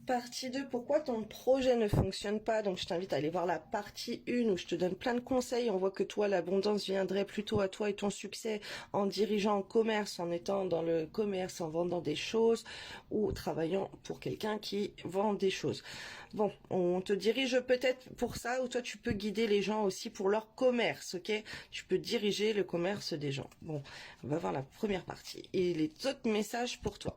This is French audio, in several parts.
Partie 2, pourquoi ton projet ne fonctionne pas? Donc je t'invite à aller voir la partie 1 où je te donne plein de conseils. On voit que toi, l'abondance viendrait plutôt à toi et ton succès en dirigeant en commerce, en étant dans le commerce, en vendant des choses ou travaillant pour quelqu'un qui vend des choses. Bon, on te dirige peut-être pour ça, ou toi tu peux guider les gens aussi pour leur commerce, ok? Tu peux diriger le commerce des gens. Bon, on va voir la première partie et les autres messages pour toi.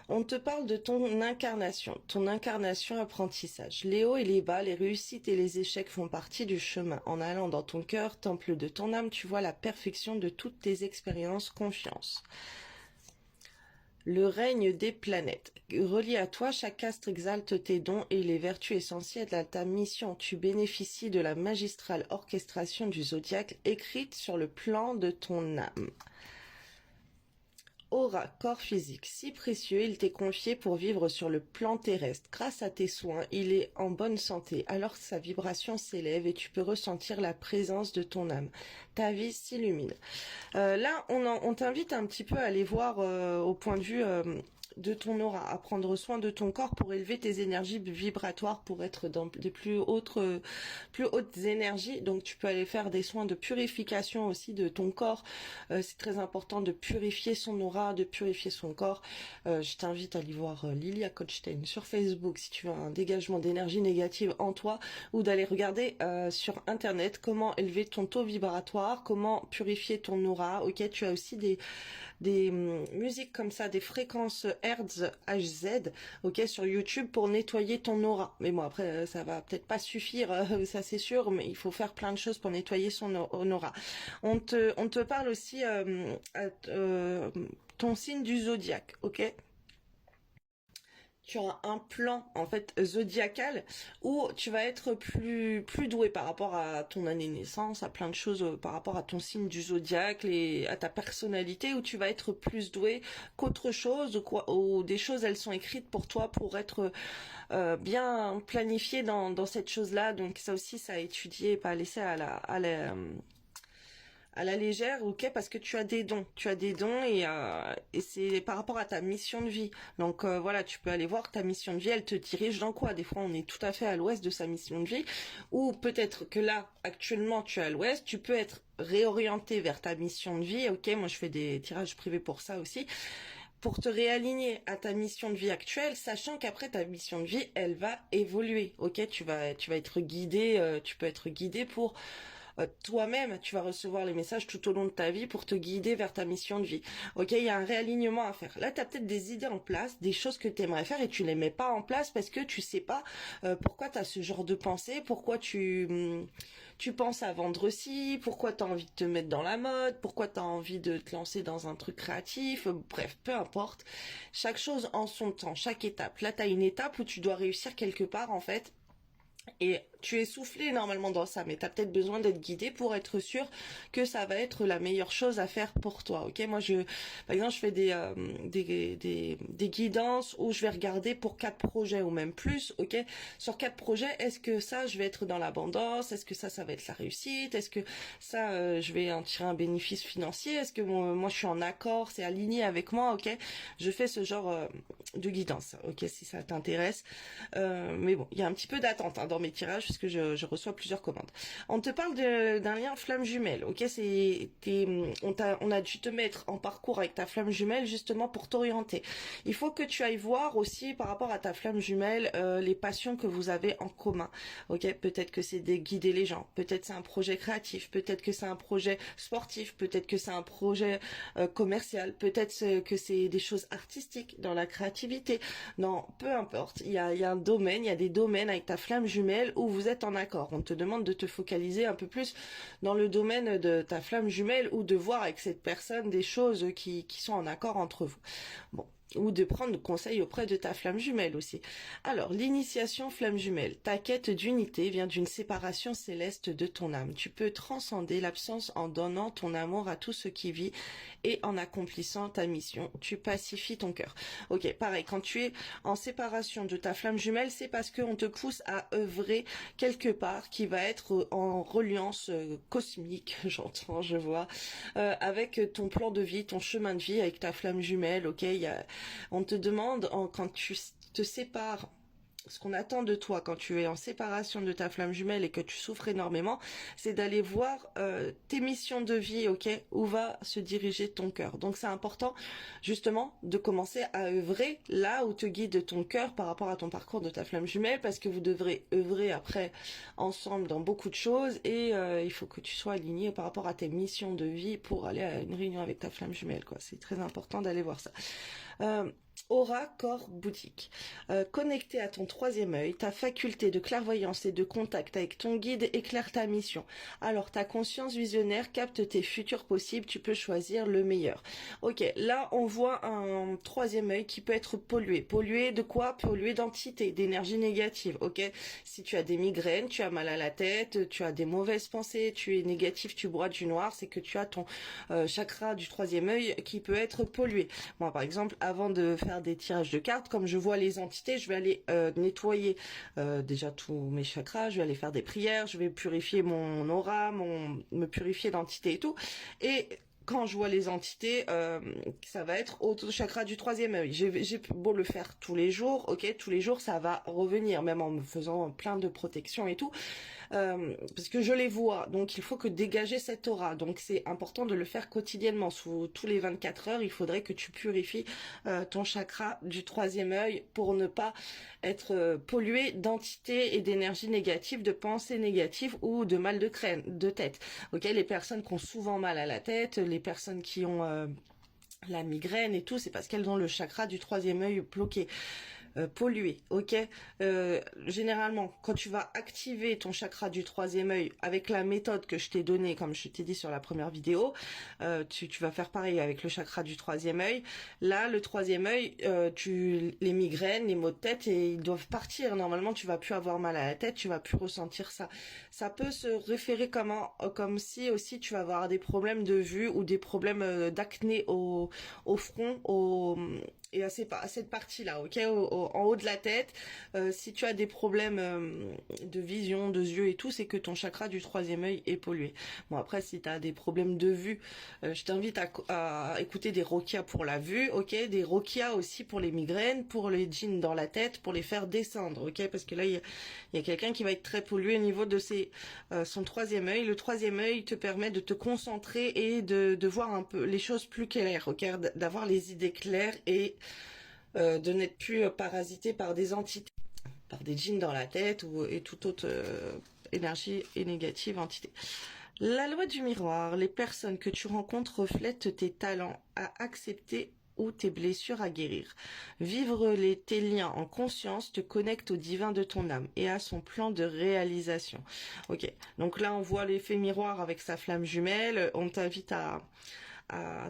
On te parle de ton incarnation apprentissage. Les hauts et les bas, les réussites et les échecs font partie du chemin. En allant dans ton cœur, temple de ton âme, tu vois la perfection de toutes tes expériences, confiance. Le règne des planètes. Relié à toi, chaque astre exalte tes dons et les vertus essentielles à ta mission. Tu bénéficies de la magistrale orchestration du zodiaque écrite sur le plan de ton âme. Aura, corps physique, si précieux, il t'est confié pour vivre sur le plan terrestre. Grâce à tes soins, il est en bonne santé, alors sa vibration s'élève et tu peux ressentir la présence de ton âme. Ta vie s'illumine. Là, on t'invite un petit peu à aller voir au point de vue de ton aura, à prendre soin de ton corps pour élever tes énergies vibratoires, pour être dans des plus hautes énergies. Donc tu peux aller faire des soins de purification aussi de ton corps. C'est très important de purifier son aura, de purifier son corps. Je t'invite à aller voir Lilia Kochstein sur Facebook si tu as un dégagement d'énergie négative en toi, ou d'aller regarder sur internet comment élever ton taux vibratoire, comment purifier ton aura. Ok, tu as aussi des musiques comme ça, des fréquences Hertz HZ, ok, sur YouTube pour nettoyer ton aura. Mais bon, après, ça va peut-être pas suffire, ça c'est sûr, mais il faut faire plein de choses pour nettoyer son aura. On te parle aussi ton signe du zodiaque, ok? Tu as un plan en fait zodiacal où tu vas être plus doué par rapport à ton année de naissance, à plein de choses par rapport à ton signe du zodiaque, à ta personnalité, où tu vas être plus doué qu'autre chose, ou des choses elles sont écrites pour toi pour être bien planifié dans cette chose-là. Donc ça aussi, ça à étudier et pas à laisser à la légère, ok, parce que tu as des dons et c'est par rapport à ta mission de vie. Donc voilà, tu peux aller voir ta mission de vie, elle te dirige dans quoi? Des fois, on est tout à fait à l'ouest de sa mission de vie, ou peut-être que là, actuellement, tu es à l'ouest, tu peux être réorienté vers ta mission de vie, ok, moi je fais des tirages privés pour ça aussi, pour te réaligner à ta mission de vie actuelle, sachant qu'après ta mission de vie, elle va évoluer, ok, tu vas être guidé, tu peux être guidé pour toi-même, tu vas recevoir les messages tout au long de ta vie pour te guider vers ta mission de vie. Ok, il y a un réalignement à faire. Là, tu as peut-être des idées en place, des choses que tu aimerais faire et tu les mets pas en place parce que tu sais pas pourquoi tu as ce genre de pensée, pourquoi tu penses à vendre ci, pourquoi tu as envie de te mettre dans la mode, pourquoi tu as envie de te lancer dans un truc créatif, bref, peu importe. Chaque chose en son temps, chaque étape. Là, tu as une étape où tu dois réussir quelque part en fait. Et tu es soufflé normalement dans ça, mais tu as peut-être besoin d'être guidé pour être sûr que ça va être la meilleure chose à faire pour toi. Ok, moi par exemple, je fais des guidances où je vais regarder pour 4 projets ou même plus. Ok, sur 4 projets, est-ce que ça, je vais être dans l'abondance? Est-ce que ça va être la réussite? Est-ce que ça, je vais en tirer un bénéfice financier? Est-ce que moi, je suis en accord? C'est aligné avec moi? Ok, je fais ce genre de guidance. Ok, si ça t'intéresse. Mais bon, il y a un petit peu d'attente dans mes tirages parce que je reçois plusieurs commandes. On te parle d'un lien flamme jumelle, ok, on a dû te mettre en parcours avec ta flamme jumelle justement pour t'orienter. Il faut que tu ailles voir aussi par rapport à ta flamme jumelle les passions que vous avez en commun, ok, peut-être que c'est de guider les gens, peut-être c'est un projet créatif, peut-être que c'est un projet sportif, peut-être que c'est un projet commercial, peut-être que c'est des choses artistiques, dans la créativité, non, peu importe, il y a un domaine, il y a des domaines avec ta flamme jumelle où vous êtes en accord. On te demande de te focaliser un peu plus dans le domaine de ta flamme jumelle ou de voir avec cette personne des choses qui sont en accord entre vous. Bon. Ou de prendre conseil auprès de ta flamme jumelle aussi. Alors, l'initiation flamme jumelle. Ta quête d'unité vient d'une séparation céleste de ton âme. Tu peux transcender l'absence en donnant ton amour à tout ce qui vit et en accomplissant ta mission. Tu pacifies ton cœur. Ok, pareil, quand tu es en séparation de ta flamme jumelle, c'est parce qu'on te pousse à œuvrer quelque part qui va être en reliance cosmique, j'entends, je vois, avec ton plan de vie, ton chemin de vie, avec ta flamme jumelle, ok, on te demande, quand tu te sépares ce qu'on attend de toi quand tu es en séparation de ta flamme jumelle et que tu souffres énormément, c'est d'aller voir tes missions de vie, ok, où va se diriger ton cœur. Donc c'est important justement de commencer à œuvrer là où te guide ton cœur par rapport à ton parcours de ta flamme jumelle, parce que vous devrez œuvrer après ensemble dans beaucoup de choses, et il faut que tu sois aligné par rapport à tes missions de vie pour aller à une réunion avec ta flamme jumelle, quoi. C'est très important d'aller voir ça. Euh, Aura, corps, boutique. Connecté à ton troisième œil, ta faculté de clairvoyance et de contact avec ton guide éclaire ta mission. Alors ta conscience visionnaire capte tes futurs possibles, tu peux choisir le meilleur. Ok, là on voit un troisième œil qui peut être pollué. Pollué de quoi? Pollué d'entités, d'énergie négative. Ok, si tu as des migraines, tu as mal à la tête, tu as des mauvaises pensées, tu es négatif, tu broies du noir, c'est que tu as ton chakra du troisième œil qui peut être pollué. Moi par exemple, avant de faire des tirages de cartes, comme je vois les entités, je vais aller nettoyer déjà tous mes chakras, je vais aller faire des prières, je vais purifier mon aura, me purifier d'entités et tout. Et quand je vois les entités, ça va être au chakra du troisième œil. J'ai beau le faire tous les jours, ok, tous les jours ça va revenir, même en me faisant plein de protections et tout. Parce que je les vois, donc il faut que dégager cette aura, donc c'est important de le faire quotidiennement, sous tous les 24 heures, il faudrait que tu purifies ton chakra du troisième œil pour ne pas être pollué d'entités et d'énergie négative, de pensées négatives ou de mal de tête. Ok, les personnes qui ont souvent mal à la tête, les personnes qui ont la migraine et tout, c'est parce qu'elles ont le chakra du troisième œil bloqué. Pollué, ok. Généralement, quand tu vas activer ton chakra du troisième œil avec la méthode que je t'ai donnée, comme je t'ai dit sur la première vidéo, tu vas faire pareil avec le chakra du troisième œil. Là, le troisième œil, les migraines, les maux de tête, et ils doivent partir. Normalement, tu vas plus avoir mal à la tête, tu vas plus ressentir ça. Ça peut se référer comme si aussi tu vas avoir des problèmes de vue ou des problèmes d'acné au front, et à cette partie-là, ok, en haut de la tête. Si tu as des problèmes de vision, de yeux et tout, c'est que ton chakra du troisième œil est pollué. Bon, après, si tu as des problèmes de vue, je t'invite à écouter des Rokia pour la vue, ok, des Rokia aussi pour les migraines, pour les djinns dans la tête, pour les faire descendre, ok, parce que là, il y a quelqu'un qui va être très pollué au niveau de son troisième œil. Le troisième œil te permet de te concentrer et de voir un peu les choses plus claires, ok, d'avoir les idées claires et de n'être plus parasité par des entités, par des djinns dans la tête et toute autre énergie et négative entité. La loi du miroir, les personnes que tu rencontres reflètent tes talents à accepter ou tes blessures à guérir. Vivre tes liens en conscience te connecte au divin de ton âme et à son plan de réalisation. Ok, donc là on voit l'effet miroir avec sa flamme jumelle. On t'invite à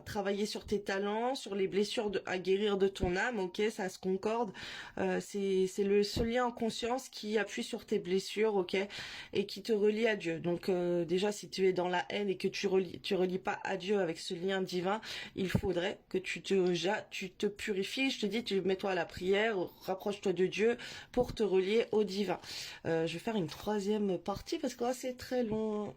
travailler sur tes talents, sur les blessures à guérir de ton âme, ok, ça se concorde. C'est ce lien en conscience qui appuie sur tes blessures, ok, et qui te relie à Dieu. Donc déjà, si tu es dans la haine et que tu relis pas à Dieu avec ce lien divin, il faudrait que tu te purifies. Je te dis, tu mets-toi à la prière, rapproche-toi de Dieu pour te relier au divin. Je vais faire une troisième partie parce que là, c'est très long.